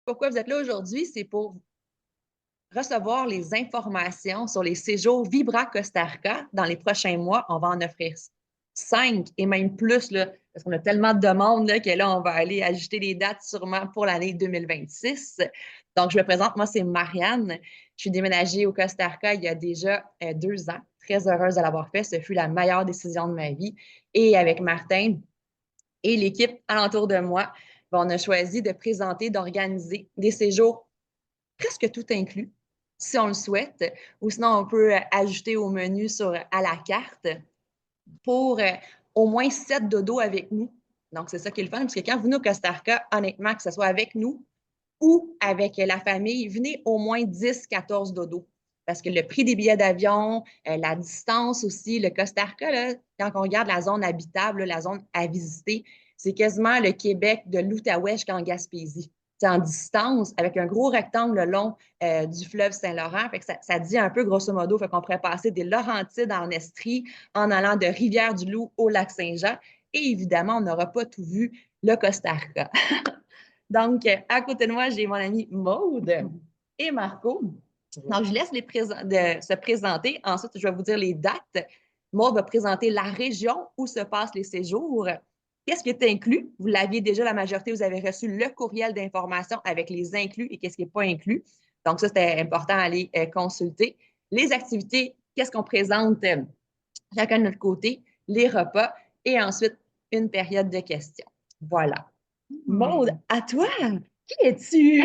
Pourquoi vous êtes là aujourd'hui? C'est pour recevoir les informations sur les séjours Vibra Costa Rica. Dans les prochains mois, on va en offrir 5 et même plus, là, parce qu'on a tellement de demandes là, que là, on va aller ajouter les dates sûrement pour l'année 2026. Donc, je me présente, moi, c'est Marianne. Je suis déménagée au Costa Rica il y a déjà 2 ans. Très heureuse de l'avoir fait. Ce fut la meilleure décision de ma vie. Et avec Martin et l'équipe alentour de moi, on a choisi de présenter, d'organiser des séjours presque tout inclus, si on le souhaite, ou sinon on peut ajouter au menu à la carte pour au moins 7 dodos avec nous. Donc, c'est ça qui est le fun, parce que quand vous venez au Costa Rica, honnêtement, que ce soit avec nous ou avec la famille, venez au moins 10, 14 dodos. Parce que le prix des billets d'avion, la distance aussi, le Costa Rica, là, quand on regarde la zone habitable, la zone à visiter, c'est quasiment le Québec de l'Outaouais jusqu'en Gaspésie. C'est en distance, avec un gros rectangle le long du fleuve Saint-Laurent. Fait que ça dit un peu, grosso modo, fait qu'on pourrait passer des Laurentides en Estrie en allant de Rivière-du-Loup au lac Saint-Jean. Et évidemment, on n'aura pas tout vu le Costa Rica. Donc, à côté de moi, j'ai mon ami Maude et Marco. Donc, je laisse se présenter. Ensuite, je vais vous dire les dates. Maude va présenter la région où se passent les séjours. Qu'est-ce qui est inclus? Vous l'aviez déjà, la majorité, vous avez reçu le courriel d'information avec les inclus et qu'est-ce qui n'est pas inclus. Donc, ça, c'était important à aller consulter. Les activités, qu'est-ce qu'on présente chacun de notre côté, les repas et ensuite une période de questions. Voilà. Maude, à toi! Qui es-tu?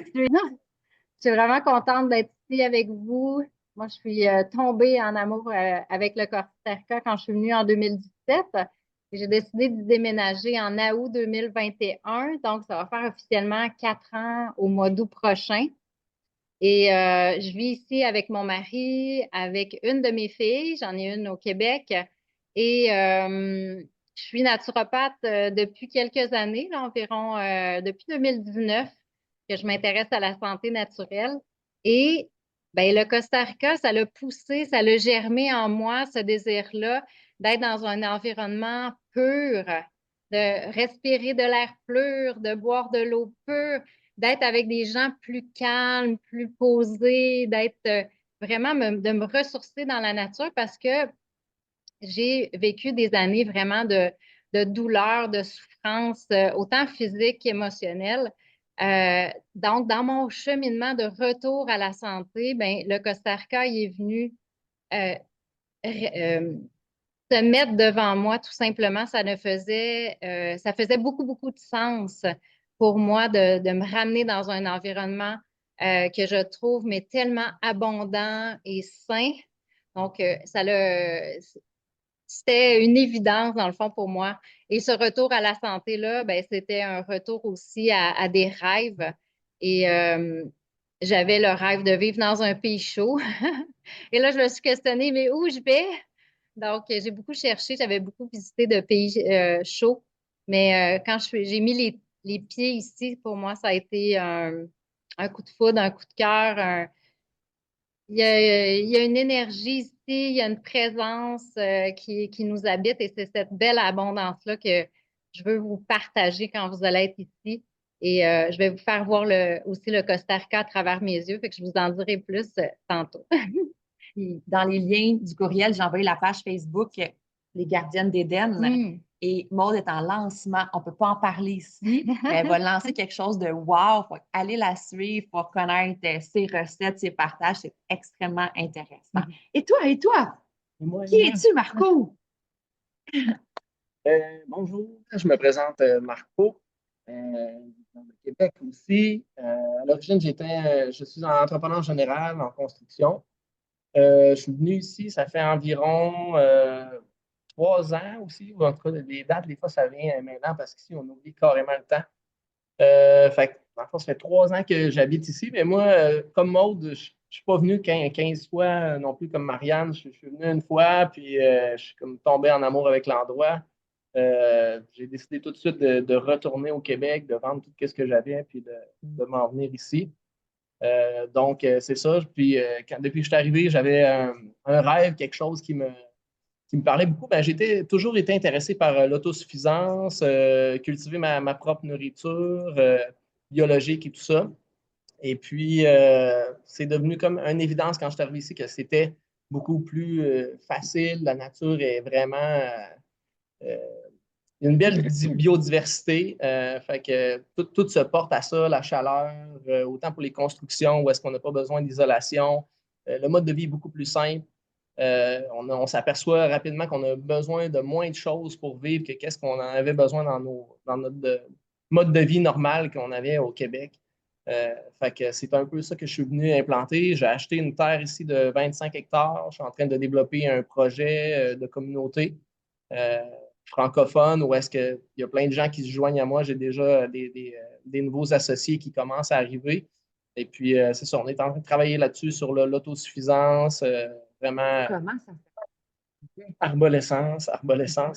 Je suis vraiment contente d'être ici avec vous. Moi, je suis tombée en amour avec le Costa Rica quand je suis venue en 2017. J'ai décidé de déménager en août 2021. Donc, ça va faire officiellement 4 ans au mois d'août prochain. Et je vis ici avec mon mari, avec une de mes filles. J'en ai une au Québec. Et je suis naturopathe depuis quelques années, là, environ depuis 2019, que je m'intéresse à la santé naturelle. Et ben, le Costa Rica, ça l'a poussé, ça l'a germé en moi, ce désir-là d'être dans un environnement pur, de respirer de l'air pur, de boire de l'eau pure, d'être avec des gens plus calmes, plus posés, d'être vraiment de me ressourcer dans la nature parce que j'ai vécu des années vraiment de douleur, de souffrance, autant physique qu'émotionnelle. Donc, dans mon cheminement de retour à la santé, ben, le Costa Rica il est venu euh, se mettre devant moi, tout simplement. Ça faisait beaucoup, beaucoup de sens pour moi de me ramener dans un environnement que je trouve mais tellement abondant et sain. Donc, c'était une évidence, dans le fond, pour moi. Et ce retour à la santé-là, ben, c'était un retour aussi à des rêves. Et j'avais le rêve de vivre dans un pays chaud. Et là, je me suis questionnée, mais où je vais? Donc, j'ai beaucoup cherché, j'avais beaucoup visité de pays chauds. Mais quand j'ai mis les pieds ici, pour moi, ça a été un coup de foudre, un coup de cœur, il y a une énergie ici, il y a une présence qui nous habite et c'est cette belle abondance-là que je veux vous partager quand vous allez être ici. Et je vais vous faire voir aussi le Costa Rica à travers mes yeux, fait que je vous en dirai plus tantôt. Dans les liens du courriel, j'ai envoyé la page Facebook Les Gardiennes d'Éden. Mm. Et Maude est en lancement. On ne peut pas en parler ici, mais elle va lancer quelque chose de wow. Il faut aller la suivre pour connaître ses recettes, ses partages. C'est extrêmement intéressant. Et toi, Et moi, qui es-tu, Marco? bonjour, je me présente Marco, dans le Québec aussi. À l'origine, je suis un entrepreneur général en construction. Je suis venu ici, ça fait environ 3 ans aussi, ou en tout cas, les dates, des fois, ça vient maintenant parce qu'ici, on oublie carrément le temps. Fait que, dans le fond, ça fait 3 ans que j'habite ici, mais moi, comme Maude, je ne suis pas venu 15 fois non plus comme Marianne. Je suis venu une fois, puis je suis comme tombé en amour avec l'endroit. J'ai décidé tout de suite de retourner au Québec, de vendre tout ce que j'avais, puis de m'en venir ici. Donc, c'est ça. Puis, depuis que je suis arrivé, j'avais un rêve, quelque chose qui me parlait beaucoup. Ben, toujours été intéressé par l'autosuffisance, cultiver ma propre nourriture. biologique et tout ça. Et puis, c'est devenu comme une évidence quand je suis arrivé ici que c'était beaucoup plus facile. La nature est vraiment euh, il y a une belle biodiversité. Fait que tout se porte à ça, la chaleur, autant pour les constructions où est-ce qu'on n'a pas besoin d'isolation. Le mode de vie est beaucoup plus simple. On s'aperçoit rapidement qu'on a besoin de moins de choses pour vivre que qu'est-ce qu'on en avait besoin dans notre mode de vie normal qu'on avait au Québec. Fait que c'est un peu ça que je suis venu implanter. J'ai acheté une terre ici de 25 hectares. Je suis en train de développer un projet de communauté francophone où est-ce qu'il y a plein de gens qui se joignent à moi. J'ai déjà des nouveaux associés qui commencent à arriver. Et puis, c'est ça, on est en train de travailler là-dessus sur l'autosuffisance, vraiment Comment ça fait? arborescence,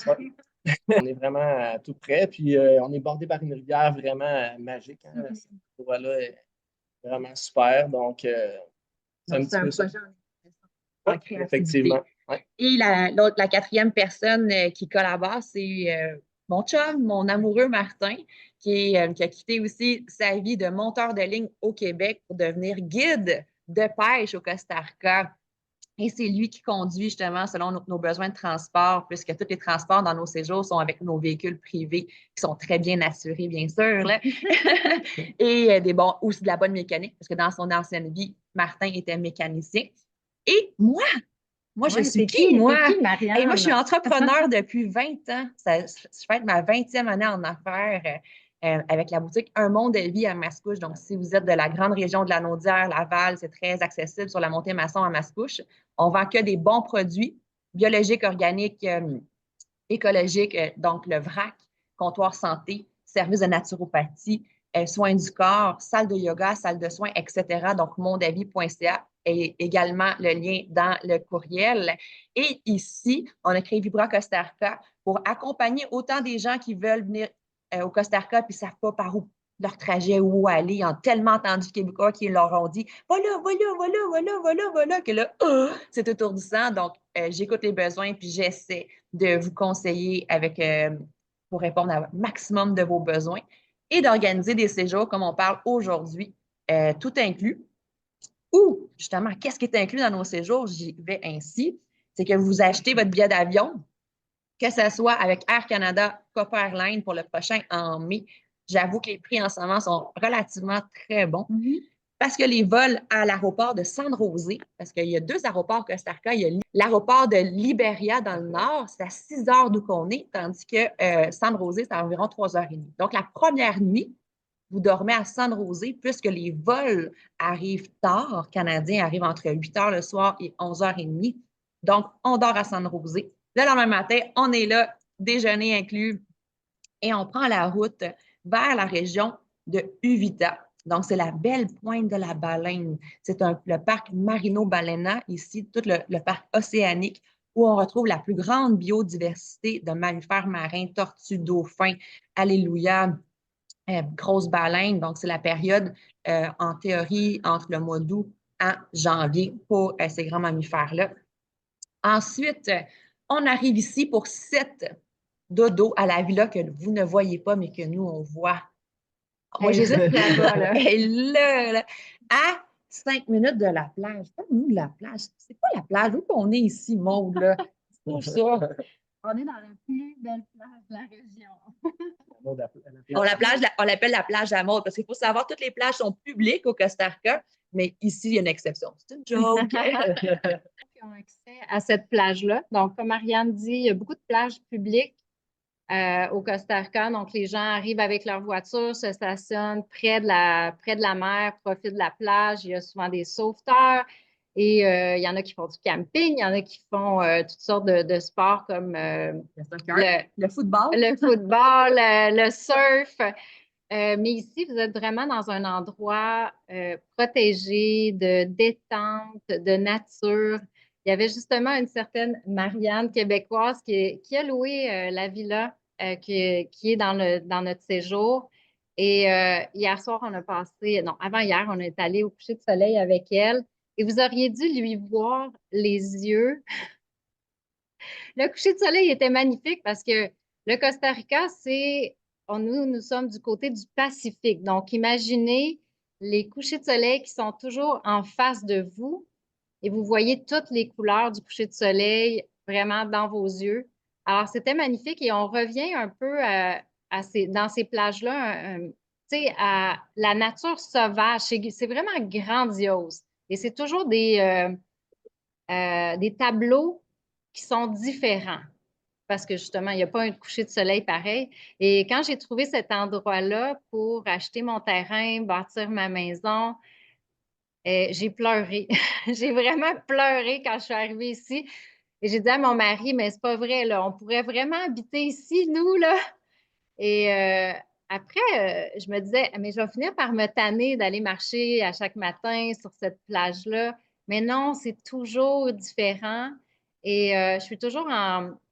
ouais. On est vraiment tout près. Puis, on est bordé par une rivière vraiment magique. Hein. Cette endroit-là est vraiment super. Donc, c'est un Donc, c'est petit un peu ça. projet en Ouais, créativité. effectivement. Ouais. Et la quatrième personne qui collabore, c'est mon chum, mon amoureux Martin, qui a quitté aussi sa vie de monteur de ligne au Québec pour devenir guide de pêche au Costa Rica. Et c'est lui qui conduit justement selon nos besoins de transport, puisque tous les transports dans nos séjours sont avec nos véhicules privés qui sont très bien assurés, bien sûr. Là. Et aussi de la bonne mécanique, parce que dans son ancienne vie, Martin était mécanicien. Et moi, je Ouais, suis qui, moi? C'est qui, Et moi, je suis Marianne? entrepreneur depuis 20 ans. Je fête ma 20e année en affaires avec la boutique Un Monde de Vie à Mascouche. Donc, si vous êtes de la grande région de la Naudière, Laval, c'est très accessible sur la montée Masson à Mascouche. On vend que des bons produits biologiques, organiques, écologiques, donc le VRAC, comptoir santé, service de naturopathie, soins du corps, salle de yoga, salle de soins, etc. Donc, mondavis.ca et également le lien dans le courriel. Et ici, on a créé Vibra Costa Rica pour accompagner autant des gens qui veulent venir au Costa Rica puis ne savent pas par où leur trajet, où aller. Ils ont tellement entendu Québécois qui leur ont dit voilà, voilà, voilà, voilà, voilà, voilà, que là, c'est étourdissant. Donc, j'écoute les besoins puis j'essaie de vous conseiller pour répondre à un maximum de vos besoins et d'organiser des séjours comme on parle aujourd'hui, tout inclus. Ou, justement, qu'est-ce qui est inclus dans nos séjours? J'y vais ainsi. C'est que vous achetez votre billet d'avion, que ce soit avec Air Canada, Copa Airlines pour le prochain en mai. J'avoue que les prix en ce moment sont relativement très bons. Parce que les vols à l'aéroport de San José, parce qu'il y a deux aéroports Costa Rica, il y a l'aéroport de Liberia dans le nord, c'est à 6 heures d'où qu'on est, tandis que San José, c'est à environ 3h30. Donc, la première nuit, vous dormez à San José, puisque les vols arrivent tard, canadiens arrivent entre 8 heures le soir et 11h30. Donc, on dort à San José. Le lendemain matin, on est là, déjeuner inclus, et on prend la route vers la région de Uvita. Donc, c'est la belle pointe de la baleine. C'est le parc Marino Balena, ici, tout le parc océanique, où on retrouve la plus grande biodiversité de mammifères marins, tortues, dauphins, alléluia, grosses baleines. Donc, c'est la période, en théorie, entre le mois d'août à janvier pour ces grands mammifères-là. Ensuite, on arrive ici pour 7 dodo à la villa que vous ne voyez pas, mais que nous, on voit. Moi, Hey, juste là-bas, là. Et là, à 5 minutes de la plage. C'est pas nous, la plage. C'est pas la plage. Où on est ici, Maud, là? C'est pour ça. On est dans la plus belle plage de la région. On l'appelle la plage à Maud parce qu'il faut savoir que toutes les plages sont publiques au Costa Rica, mais ici, il y a une exception. C'est une joke. Qui ont accès à cette plage-là. Donc, comme Marianne dit, il y a beaucoup de plages publiques au Costa Rica. Donc, les gens arrivent avec leur voiture, se stationnent près de la mer, profitent de la plage. Il y a souvent des sauveteurs et il y en a qui font du camping, il y en a qui font toutes sortes de sports comme le football. Le surf. Mais ici, vous êtes vraiment dans un endroit protégé, de détente, de nature. Il y avait justement une certaine Marianne québécoise qui a loué la villa qui est dans notre séjour. Et hier soir, avant hier, on est allé au coucher de soleil avec elle. Et vous auriez dû lui voir les yeux. Le coucher de soleil était magnifique parce que le Costa Rica, c'est nous sommes du côté du Pacifique. Donc, imaginez les couchers de soleil qui sont toujours en face de vous et vous voyez toutes les couleurs du coucher de soleil vraiment dans vos yeux. Alors, c'était magnifique et on revient un peu dans ces plages-là, tu sais, à la nature sauvage. C'est vraiment grandiose. Et c'est toujours des tableaux qui sont différents parce que justement, il n'y a pas un coucher de soleil pareil. Et quand j'ai trouvé cet endroit-là pour acheter mon terrain, bâtir ma maison, j'ai pleuré. J'ai vraiment pleuré quand je suis arrivée ici. Et j'ai dit à mon mari, mais c'est pas vrai, là, on pourrait vraiment habiter ici, nous, là. Et après, je me disais, mais je vais finir par me tanner d'aller marcher à chaque matin sur cette plage-là. Mais non, c'est toujours différent. Et je suis toujours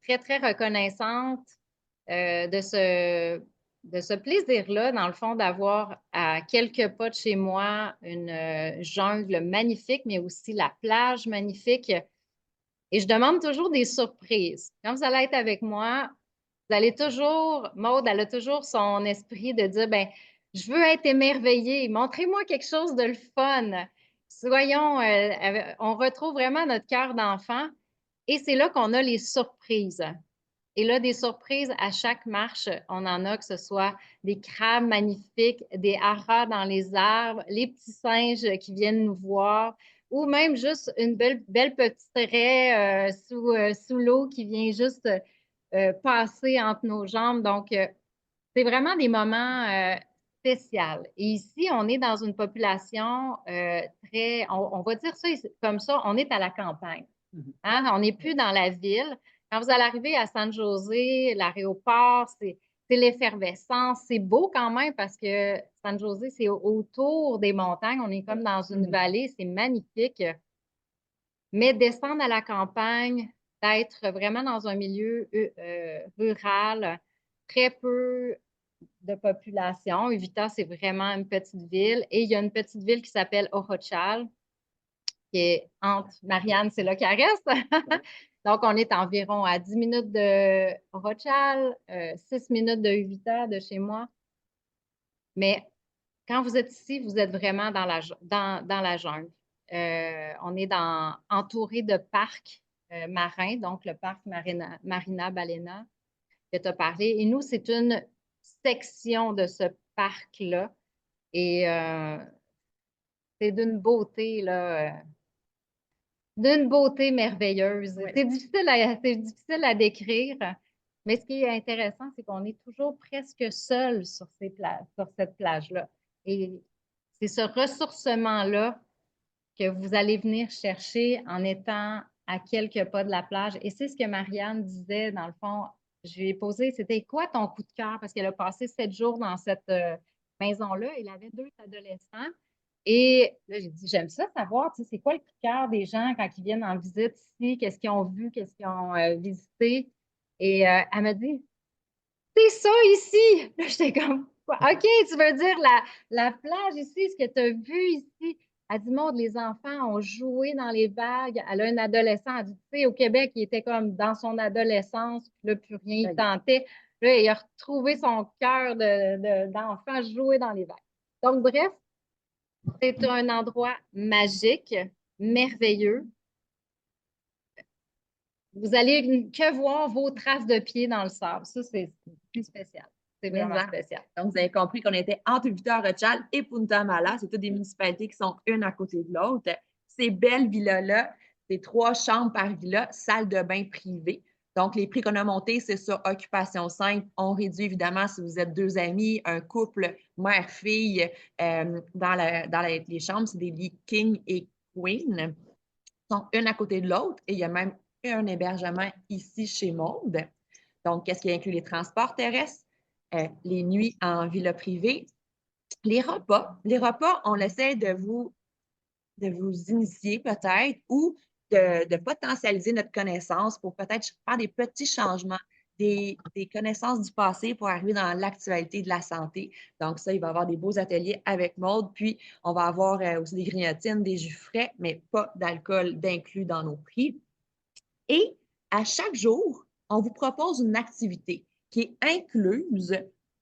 très, très reconnaissante de ce plaisir-là, dans le fond, d'avoir à quelques pas de chez moi une jungle magnifique, mais aussi la plage magnifique. Et je demande toujours des surprises. Quand vous allez être avec moi, vous allez toujours, Maude, elle a toujours son esprit de dire, ben, je veux être émerveillée, montrez-moi quelque chose de le fun. Soyons, on retrouve vraiment notre cœur d'enfant et c'est là qu'on a les surprises. Et là, des surprises à chaque marche, on en a, que ce soit des crabes magnifiques, des haras dans les arbres, les petits singes qui viennent nous voir, ou même juste une belle petite raie sous l'eau qui vient juste passer entre nos jambes. Donc, c'est vraiment des moments spéciaux. Et ici, on est dans une population très, on va dire ça comme ça, on est à la campagne. Hein? On n'est plus dans la ville. Quand vous allez arriver à San José, l'aéroport, c'est l'effervescence. C'est beau quand même parce que San José, c'est autour des montagnes. On est comme dans une vallée. C'est magnifique. Mais descendre à la campagne, d'être vraiment dans un milieu rural, très peu de population. Uvita, c'est vraiment une petite ville. Et il y a une petite ville qui s'appelle Orochal, qui est entre Marianne, c'est là qu'elle reste. Donc, on est environ à 10 minutes de Orochal, 6 minutes de Uvita de chez moi. Mais quand vous êtes ici, vous êtes vraiment dans la jungle. On est entouré de parcs marins, donc le parc Marina Balena que tu as parlé. Et nous, c'est une section de ce parc-là. Et c'est d'une beauté merveilleuse. Oui. C'est difficile à décrire. Mais ce qui est intéressant, c'est qu'on est toujours presque seul sur sur cette plage-là. Et c'est ce ressourcement-là que vous allez venir chercher en étant à quelques pas de la plage. Et c'est ce que Marianne disait, dans le fond. Je lui ai posé, c'était quoi ton coup de cœur? Parce qu'elle a passé 7 jours dans cette maison-là. Elle avait 2 adolescents. Et là, j'ai dit, j'aime ça savoir, tu sais, c'est quoi le coup de cœur des gens quand ils viennent en visite ici? Qu'est-ce qu'ils ont vu? Qu'est-ce qu'ils ont visité? Et elle m'a dit, c'est ça ici! Là, j'étais comme, quoi? OK, tu veux dire la plage ici, ce que tu as vu ici? Elle dit, Maud, les enfants ont joué dans les vagues. Elle a un adolescent. Elle dit, tu sais, au Québec, il était comme dans son adolescence, puis là, plus rien, il tentait. Là, il a retrouvé son cœur d'enfant jouer dans les vagues. Donc, bref, c'est un endroit magique, merveilleux. Vous allez que voir vos traces de pieds dans le sable. Ça, c'est plus spécial. C'est vraiment spécial. Donc, vous avez compris qu'on était entre Uvita-Orochal et Punta Mala. C'est toutes des municipalités qui sont une à côté de l'autre. Ces belles villas-là, c'est 3 chambres par villa, salle de bain privée. Donc, les prix qu'on a montés, c'est sur occupation simple. On réduit évidemment si vous êtes 2 amis, un couple, mère-fille. Les chambres, c'est des lits king et queen. Ils sont une à côté de l'autre et il y a même un hébergement ici chez Maude. Donc, qu'est-ce qui inclut les transports terrestres, les nuits en villa privée, les repas. Les repas, on essaie de vous initier peut-être ou de potentialiser notre connaissance pour peut-être faire des petits changements, des connaissances du passé pour arriver dans l'actualité de la santé. Donc, ça, il va y avoir des beaux ateliers avec Maude. Puis, on va avoir aussi des grignotines, des jus frais, mais pas d'alcool d'inclus dans nos prix. Et à chaque jour, on vous propose une activité qui est incluse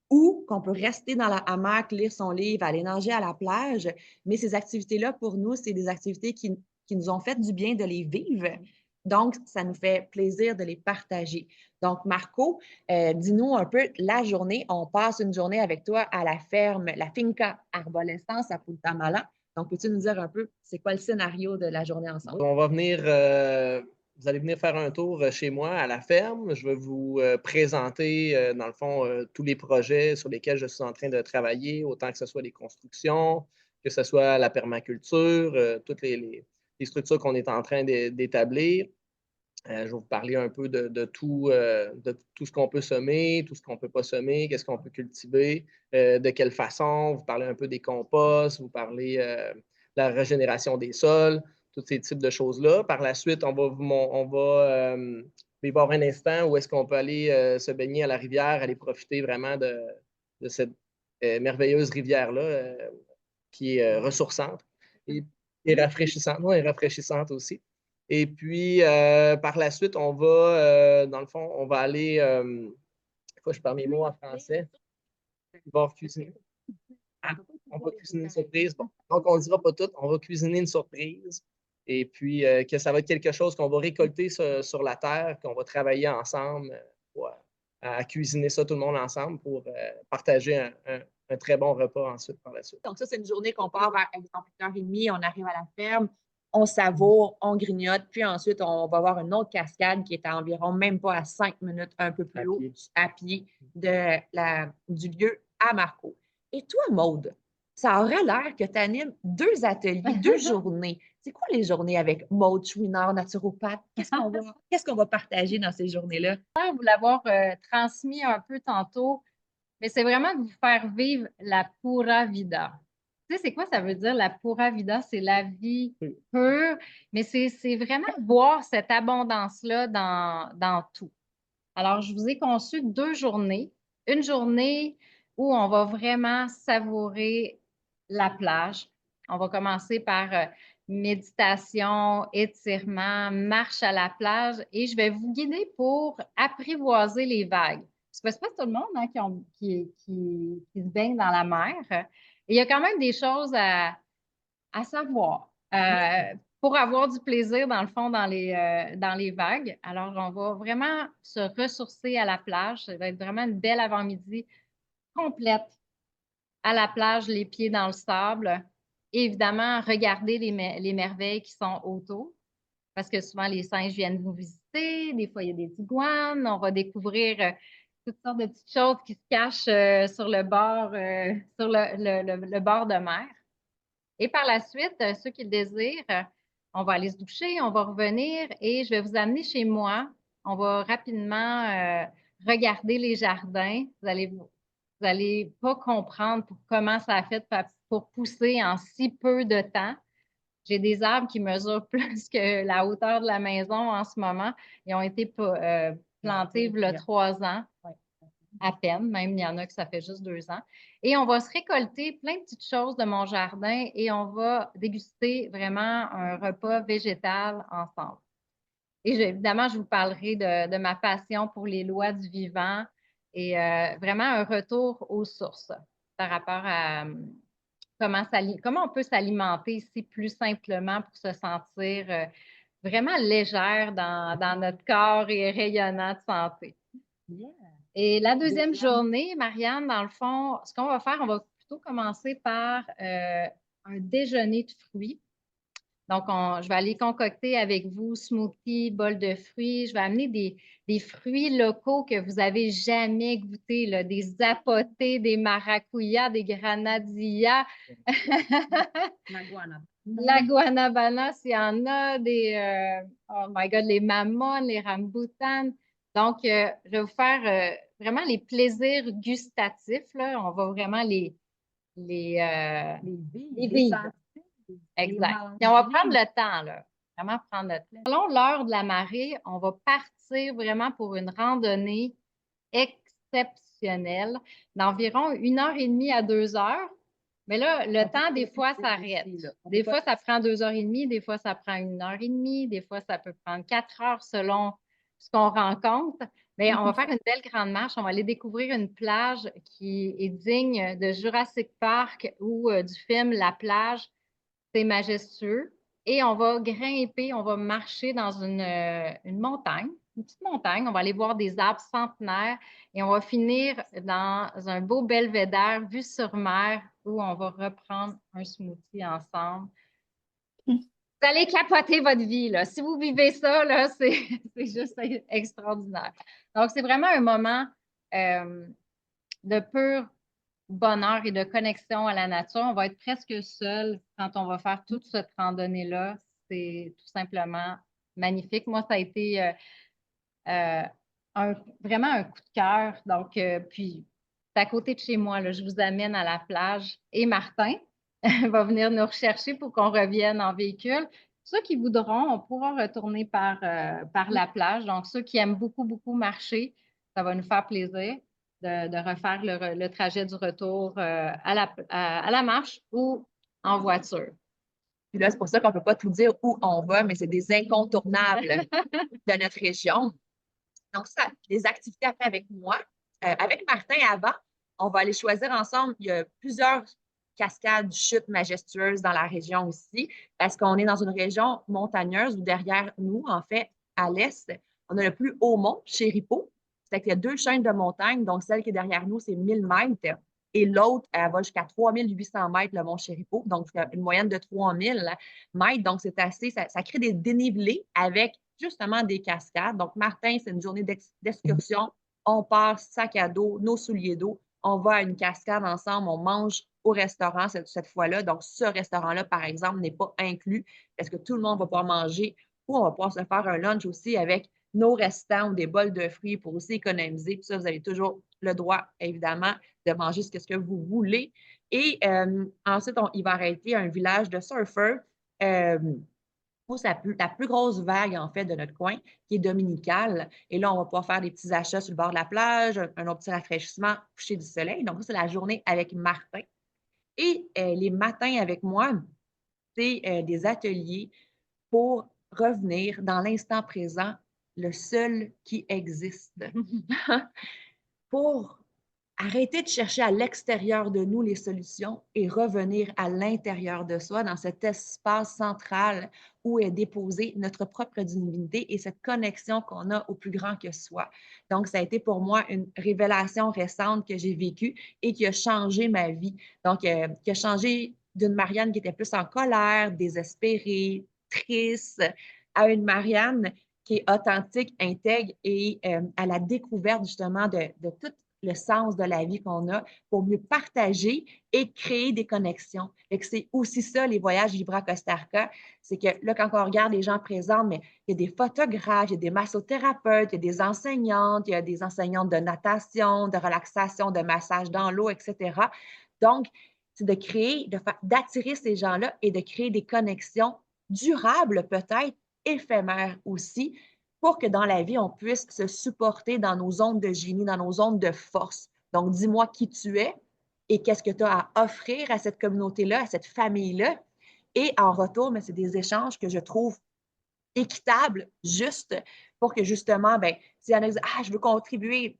ou qu'on peut rester dans la hamac, lire son livre, aller nager à la plage. Mais ces activités-là, pour nous, c'est des activités qui nous ont fait du bien de les vivre. Donc, ça nous fait plaisir de les partager. Donc, Marco, dis-nous un peu la journée. On passe une journée avec toi à la ferme, la Finca Arborescence à Punta Mala. Donc, peux-tu nous dire un peu c'est quoi le scénario de la journée ensemble? On va venir, vous allez venir faire un tour chez moi à la ferme. Je vais vous présenter, dans le fond, tous les projets sur lesquels je suis en train de travailler, autant que ce soit les constructions, que ce soit la permaculture, toutes les structures qu'on est en train d'établir. Je vais vous parler un peu de tout ce qu'on peut semer, tout ce qu'on ne peut pas semer, qu'est-ce qu'on peut cultiver, de quelle façon. Vous parler un peu des composts, vous parler de la régénération des sols, tous ces types de choses-là. Par la suite, on va voir un instant où est-ce qu'on peut aller se baigner à la rivière, aller profiter vraiment de cette merveilleuse rivière-là qui est ressourçante et rafraîchissante. Oui, et rafraîchissante aussi. Et puis, par la suite, dans le fond, on va aller, faut que je parle mes mots en français, on va cuisiner. On va cuisiner une surprise. Bon, donc, on ne dira pas tout, on va cuisiner une surprise. Et puis, que ça va être quelque chose qu'on va récolter sur la terre, qu'on va travailler ensemble à cuisiner ça tout le monde ensemble pour partager un très bon repas ensuite par la suite. Donc, ça, c'est une journée qu'on part vers, exemple, 8h30, on arrive à la ferme, on savoure, on grignote, puis ensuite, on va voir une autre cascade qui est à environ même pas à 5 minutes, un peu plus haut, à pied du lieu à Marco. Et toi, Maude, ça aurait l'air que tu animes 2 ateliers, 2 journées. C'est quoi les journées avec Maude Chouinard, naturopathe? Qu'est-ce qu'on va partager dans ces journées-là? Vous l'avoir transmis un peu tantôt, mais c'est vraiment de vous faire vivre la pura vida. Tu sais, c'est quoi ça veut dire la pura vida? C'est la vie pure, mais c'est vraiment voir cette abondance-là dans tout. Alors, je vous ai conçu 2 journées. Une journée où on va vraiment savourer la plage. On va commencer par méditation, étirement, marche à la plage et je vais vous guider pour apprivoiser les vagues. C'est pas tout le monde hein, qui se baigne dans la mer. Et il y a quand même des choses à savoir pour avoir du plaisir, dans le fond, dans les vagues. Alors, on va vraiment se ressourcer à la plage. Ça va être vraiment une belle avant-midi complète à la plage, les pieds dans le sable. Et évidemment, regarder les merveilles qui sont autour. Parce que souvent, les singes viennent vous visiter. Des fois, il y a des iguanes. On va découvrir toutes sortes de petites choses qui se cachent sur le bord, sur le bord de mer. Et par la suite, ceux qui le désirent, on va aller se doucher, on va revenir et je vais vous amener chez moi. On va rapidement regarder les jardins. Vous allez pas comprendre comment ça a fait pour pousser en si peu de temps. J'ai des arbres qui mesurent plus que la hauteur de la maison en ce moment. Ils ont été plantés il y a 3 ans à peine, même il y en a que ça fait juste 2 ans. Et on va se récolter plein de petites choses de mon jardin et on va déguster vraiment un repas végétal ensemble. Et évidemment, je vous parlerai de ma passion pour les lois du vivant et vraiment un retour aux sources par rapport à comment on peut s'alimenter ici plus simplement pour se sentir vraiment légère dans notre corps et rayonnant de santé. Yeah. Et la deuxième journée, Marianne, dans le fond, ce qu'on va faire, on va plutôt commencer par un déjeuner de fruits. Donc, je vais aller concocter avec vous smoothie, bol de fruits. Je vais amener des fruits locaux que vous n'avez jamais goûtés, là, des zapotés, des maracuyas, des granadillas. La guanabana, s'il y en a, oh my God, les mamones, les rambutan. Donc, je vais vous faire vraiment les plaisirs gustatifs, là. On va vraiment les vivre. Exact. Et on va prendre le temps, là. Vraiment prendre le temps. Selon l'heure de la marée, on va partir vraiment pour une randonnée exceptionnelle d'environ 1h30 à 2 heures. Mais là, le temps, des fois, s'arrête. Des fois, ça prend 2h30, des fois, ça prend 1h30, des fois, ça peut prendre 4 heures selon ce qu'on rencontre. Mais on va faire une belle grande marche. On va aller découvrir une plage qui est digne de Jurassic Park ou du film La plage. C'est majestueux. Et on va grimper, on va marcher dans une montagne, une petite montagne. On va aller voir des arbres centenaires et on va finir dans un beau belvédère vue sur mer où on va reprendre un smoothie ensemble. Vous allez capoter votre vie, là. Si vous vivez ça, là, c'est juste extraordinaire. Donc, c'est vraiment un moment de pur bonheur et de connexion à la nature. On va être presque seul quand on va faire toute cette randonnée-là. C'est tout simplement magnifique. Moi, ça a été euh, vraiment un coup de cœur. Donc, puis, c'est à côté de chez moi, là, je vous amène à la plage. Et Martin va venir nous rechercher pour qu'on revienne en véhicule. Ceux qui voudront, on pourra retourner par la plage. Donc, ceux qui aiment beaucoup, beaucoup marcher, ça va nous faire plaisir de refaire le trajet du retour à la marche ou en voiture. Puis là, c'est pour ça qu'on ne peut pas tout dire où on va, mais c'est des incontournables de notre région. Donc, ça, des activités à faire avec moi. Avec Martin, avant, on va aller choisir ensemble. Il y a plusieurs cascades, chutes majestueuses dans la région aussi, parce qu'on est dans une région montagneuse où derrière nous, en fait, à l'est, on a le plus haut mont, Chéripeau. C'est qu'il y a deux chaînes de montagnes, donc celle qui est derrière nous, c'est 1000 mètres, et l'autre, elle va jusqu'à 3800 mètres, le mont Chéripeau, donc une moyenne de 3000 mètres. Donc, c'est assez, ça crée des dénivelés avec justement des cascades. Donc, Martin, c'est une journée d'excursion. On part sac à dos, nos souliers d'eau. On va à une cascade ensemble. On mange au restaurant cette fois-là. Donc, ce restaurant-là, par exemple, n'est pas inclus parce que tout le monde va pouvoir manger ou on va pouvoir se faire un lunch aussi avec nos restants ou des bols de fruits pour aussi économiser. Puis ça, vous avez toujours le droit, évidemment, de manger ce que vous voulez. Et ensuite, il va arrêter un village de surfeurs. C'est la plus grosse vague, en fait, de notre coin, qui est dominicale. Et là, on va pouvoir faire des petits achats sur le bord de la plage, un autre petit rafraîchissement, coucher du soleil. Donc, ça, c'est la journée avec Martin. Et les matins avec moi, c'est des ateliers pour revenir dans l'instant présent, le seul qui existe. Pour arrêter de chercher à l'extérieur de nous les solutions et revenir à l'intérieur de soi, dans cet espace central où est déposée notre propre divinité et cette connexion qu'on a au plus grand que soi. Donc, ça a été pour moi une révélation récente que j'ai vécue et qui a changé ma vie. Donc, qui a changé d'une Marianne qui était plus en colère, désespérée, triste, à une Marianne qui est authentique, intègre et à la découverte justement de tout le sens de la vie qu'on a pour mieux partager et créer des connexions. Et que c'est aussi ça, les voyages Vibra Costa Rica, c'est que là, quand on regarde les gens présents, mais il y a des photographes, il y a des massothérapeutes, il y a des enseignantes, il y a des enseignantes de natation, de relaxation, de massage dans l'eau, etc. Donc, c'est de créer, d'attirer ces gens-là et de créer des connexions durables peut-être, éphémères aussi, pour que dans la vie, on puisse se supporter dans nos zones de génie, dans nos zones de force. Donc, dis-moi qui tu es et qu'est-ce que tu as à offrir à cette communauté-là, à cette famille-là. Et en retour, c'est des échanges que je trouve équitables, justes, pour que justement, s'il y en a qui disent je veux contribuer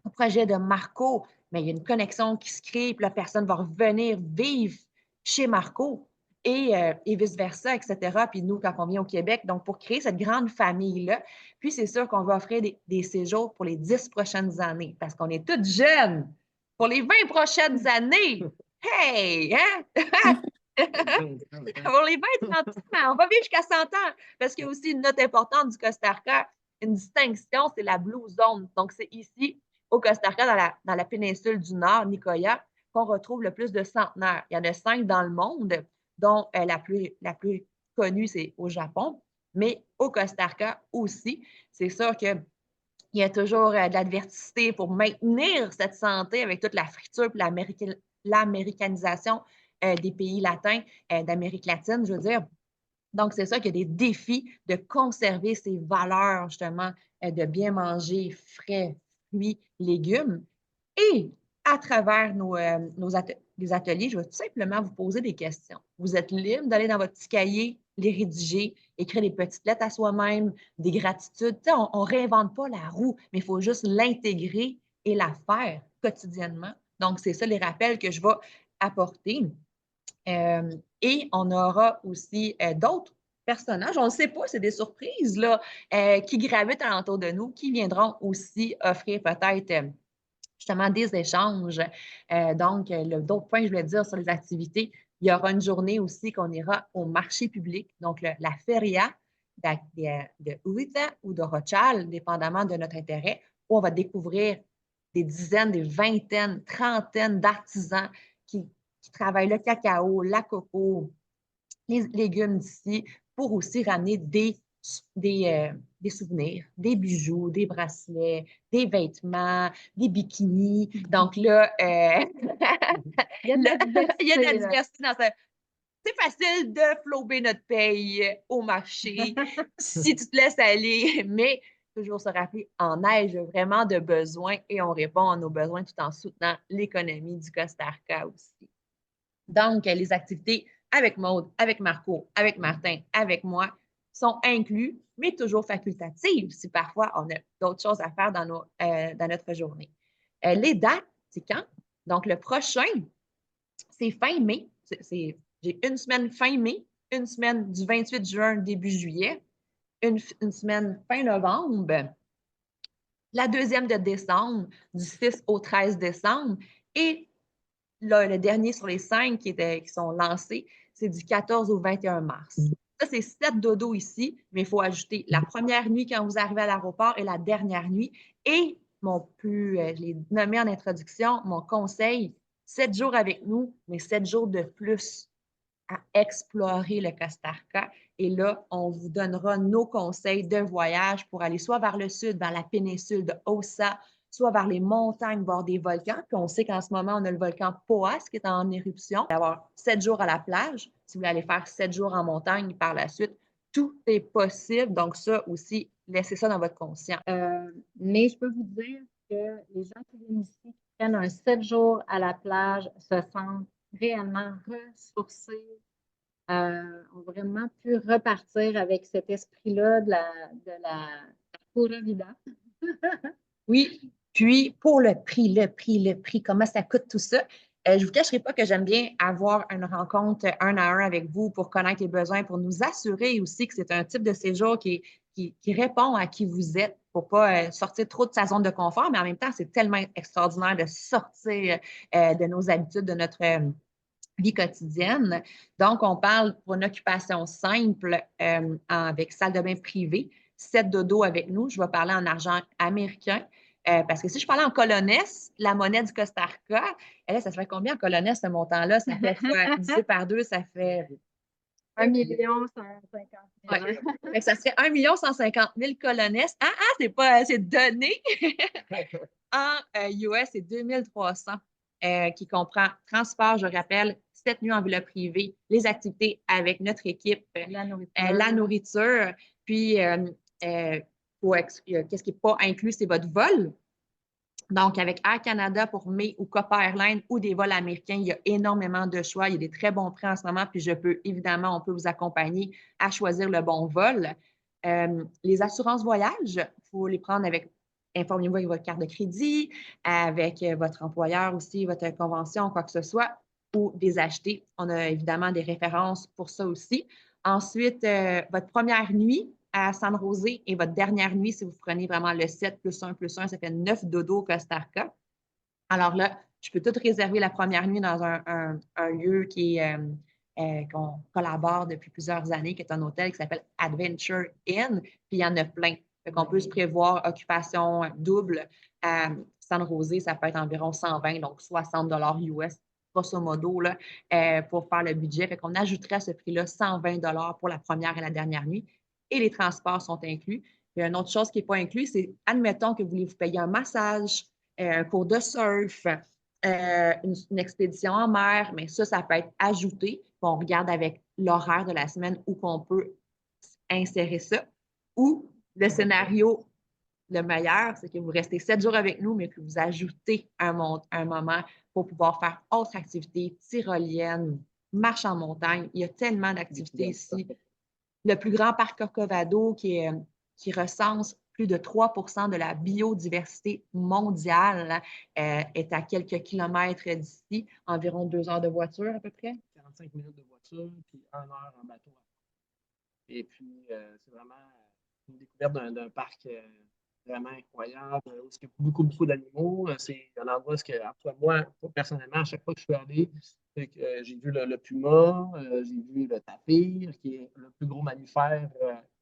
au projet de Marco, mais il y a une connexion qui se crée, puis la personne va revenir vivre chez Marco et vice-versa, etc. Puis nous, quand on vient au Québec, donc pour créer cette grande famille-là, puis c'est sûr qu'on va offrir des séjours pour les 10 prochaines années, parce qu'on est toutes jeunes. Pour les 20 prochaines années, hey! Hein? Pour les 20-30 ans, on va vivre jusqu'à 100 ans, parce qu'il y a aussi une note importante du Costa Rica, une distinction, c'est la Blue Zone. Donc, c'est ici, au Costa Rica, dans la péninsule du Nord, Nicoya, qu'on retrouve le plus de centenaires. Il y en a 5 dans le monde, dont la plus connue, c'est au Japon, mais au Costa Rica aussi. C'est sûr qu'il y a toujours de l'adversité pour maintenir cette santé avec toute la friture et l'américanisation des pays latins, d'Amérique latine, je veux dire. Donc, c'est ça qu'il y a des défis de conserver ces valeurs, justement, de bien manger frais, fruits, légumes. Et à travers les ateliers, je vais tout simplement vous poser des questions. Vous êtes libre d'aller dans votre petit cahier les rédiger, écrire des petites lettres à soi-même, des gratitudes. Tu sais, on ne réinvente pas la roue, mais il faut juste l'intégrer et la faire quotidiennement. Donc, c'est ça les rappels que je vais apporter. Et on aura aussi d'autres personnages, on ne sait pas, c'est des surprises là, qui gravitent alentour de nous, qui viendront aussi offrir peut-être justement des échanges. Donc, d'autres points que je voulais dire sur les activités, il y aura une journée aussi qu'on ira au marché public, donc la feria de Uita ou de Rochal, dépendamment de notre intérêt, où on va découvrir des dizaines, des vingtaines, trentaines d'artisans qui travaillent le cacao, la coco, les légumes d'ici, pour aussi ramener des souvenirs, des bijoux, des bracelets, des vêtements, des bikinis. Donc là, Il y a de la diversité. il y a de la diversité dans ça. C'est facile de flober notre paye au marché si tu te laisses aller, mais toujours se rappeler, en ai vraiment de besoins et on répond à nos besoins tout en soutenant l'économie du Costa Rica aussi. Donc, les activités avec Maude, avec Marco, avec Martin, avec moi sont inclus, mais toujours facultatives si parfois on a d'autres choses à faire dans notre journée. Les dates, c'est quand? Donc, le prochain, c'est fin mai. J'ai une semaine fin mai, une semaine du 28 juin, début juillet, une semaine fin novembre, la deuxième de décembre, du 6 au 13 décembre, et là, le dernier sur les 5 qui sont lancés, c'est du 14 au 21 mars. Ça, c'est 7 dodos ici, mais il faut ajouter la première nuit quand vous arrivez à l'aéroport et la dernière nuit. Et je l'ai nommé en introduction, mon conseil, 7 jours avec nous, mais 7 jours de plus à explorer le Costa Rica. Et là, on vous donnera nos conseils de voyage pour aller soit vers le sud, vers la péninsule de Osa, soit vers les montagnes, voir des volcans. Puis on sait qu'en ce moment, on a le volcan Poas qui est en éruption. D'avoir 7 jours à la plage, si vous voulez aller faire 7 jours en montagne par la suite, tout est possible. Donc ça aussi, laissez ça dans votre conscient. Mais je peux vous dire que les gens qui viennent ici, qui prennent un 7 jours à la plage, se sentent réellement ressourcés, ont vraiment pu repartir avec cet esprit-là de la pura vida. Oui, puis pour le prix, comment ça coûte tout ça? Je ne vous cacherai pas que j'aime bien avoir une rencontre 1 à 1 avec vous pour connaître les besoins, pour nous assurer aussi que c'est un type de séjour qui répond à qui vous êtes, pour ne pas sortir trop de sa zone de confort, mais en même temps, c'est tellement extraordinaire de sortir de nos habitudes, de notre vie quotidienne. Donc, on parle pour une occupation simple avec salle de bain privée, 7 dodos avec nous. Je vais parler en argent américain. Parce que si je parlais en colones, la monnaie du Costa Rica, là, ça se fait combien en colones, ce montant-là? Ça fait divisé par 2, ça fait 1,150,000. Ouais. Ça serait 1,150,000 colones. C'est pas, c'est donné. En US, c'est 2300 qui comprend transport, je rappelle, 7 nuits en villa privée, les activités avec notre équipe, la nourriture, puis qu'est-ce qui n'est pas inclus, c'est votre vol. Donc, avec Air Canada pour mai ou Copa Airlines ou des vols américains, il y a énormément de choix. Il y a des très bons prix en ce moment, puis on peut vous accompagner à choisir le bon vol. Les assurances voyage, il faut les prendre informez-vous avec votre carte de crédit, avec votre employeur aussi, votre convention, quoi que ce soit, ou des acheter. On a évidemment des références pour ça aussi. Ensuite, votre première nuit à San José et votre dernière nuit, si vous prenez vraiment le 7 plus 1 plus 1, ça fait 9 dodos au Costa Rica. Alors là, je peux tout réserver la première nuit dans un lieu qu'on collabore depuis plusieurs années, qui est un hôtel qui s'appelle Adventure Inn, puis il y en a plein. Fait qu'on peut se prévoir occupation double à San José, ça peut être environ 120, donc 60 US, grosso modo, là, pour faire le budget. Fait qu'on ajouterait à ce prix-là 120 pour la première et la dernière nuit. Et les transports sont inclus. Puis une autre chose qui n'est pas inclus, c'est, admettons que vous voulez vous payer un massage, un cours de surf, une expédition en mer, mais ça peut être ajouté. On regarde avec l'horaire de la semaine où qu'on peut insérer ça. Ou le scénario le meilleur, c'est que vous restez 7 jours avec nous, mais que vous ajoutez un moment pour pouvoir faire autre activité, tyrolienne, marche en montagne. Il y a tellement d'activités ici. le plus grand parc Corcovado qui recense plus de 3 % de la biodiversité mondiale, est à quelques kilomètres d'ici, environ 2 heures de voiture à peu près. 45 minutes de voiture, puis 1 heure en bateau. Et puis, c'est vraiment une découverte d'un parc vraiment incroyable, où il y a beaucoup, beaucoup d'animaux. C'est un endroit où, moi, personnellement, à chaque fois que je suis allé, j'ai vu le puma, j'ai vu le tapir, qui est le plus gros mammifère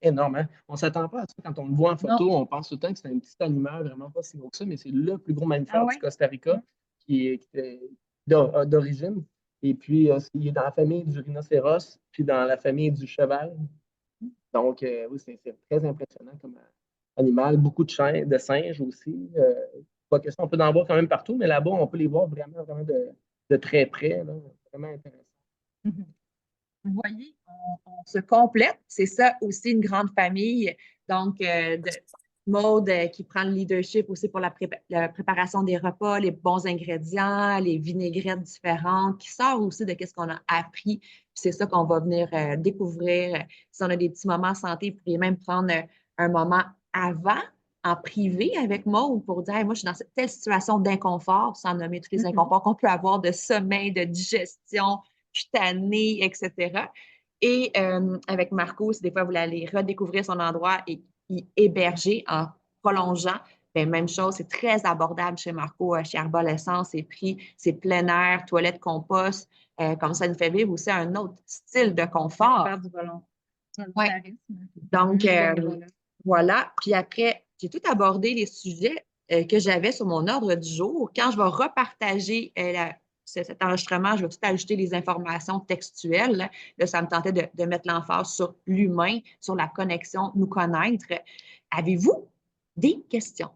énorme. Hein. On ne s'attend pas à ça. Quand on le voit en photo, on pense tout le temps que c'est un petit animal vraiment pas si gros que ça, mais c'est le plus gros mammifère du Costa Rica qui est d'origine. Et puis, il est dans la famille du rhinocéros, puis dans la famille du cheval. Donc, oui, c'est très impressionnant comme animal. Beaucoup de singes aussi. Pas question, on peut en voir quand même partout, mais là-bas, on peut les voir vraiment, vraiment de très près. Là. Vraiment intéressant. Vous voyez, on se complète. C'est ça aussi une grande famille. Donc, Maude qui prend le leadership aussi pour la préparation des repas, les bons ingrédients, les vinaigrettes différentes, qui sort aussi de ce qu'on a appris. C'est ça qu'on va venir découvrir. Si on a des petits moments santé, vous pourriez même prendre un moment avant, en privé avec Maude pour dire hey, moi, je suis dans telle situation d'inconfort, sans nommer tous les inconforts qu'on peut avoir de sommeil, de digestion, cutanée, etc. Et avec Marco, si des fois vous allez redécouvrir son endroit et y héberger en prolongeant, bien, même chose, c'est très abordable chez Marco, chez Arborescence, c'est prix, c'est plein air, toilette, compost, comme ça nous fait vivre aussi un autre style de confort. Faire du volontarisme. Ouais. Donc, voilà. Puis après, j'ai tout abordé les sujets que j'avais sur mon ordre du jour. Quand je vais repartager cet enregistrement, je vais tout ajouter les informations textuelles. Là, ça me tentait de mettre l'emphase sur l'humain, sur la connexion, nous connaître. Avez-vous des questions?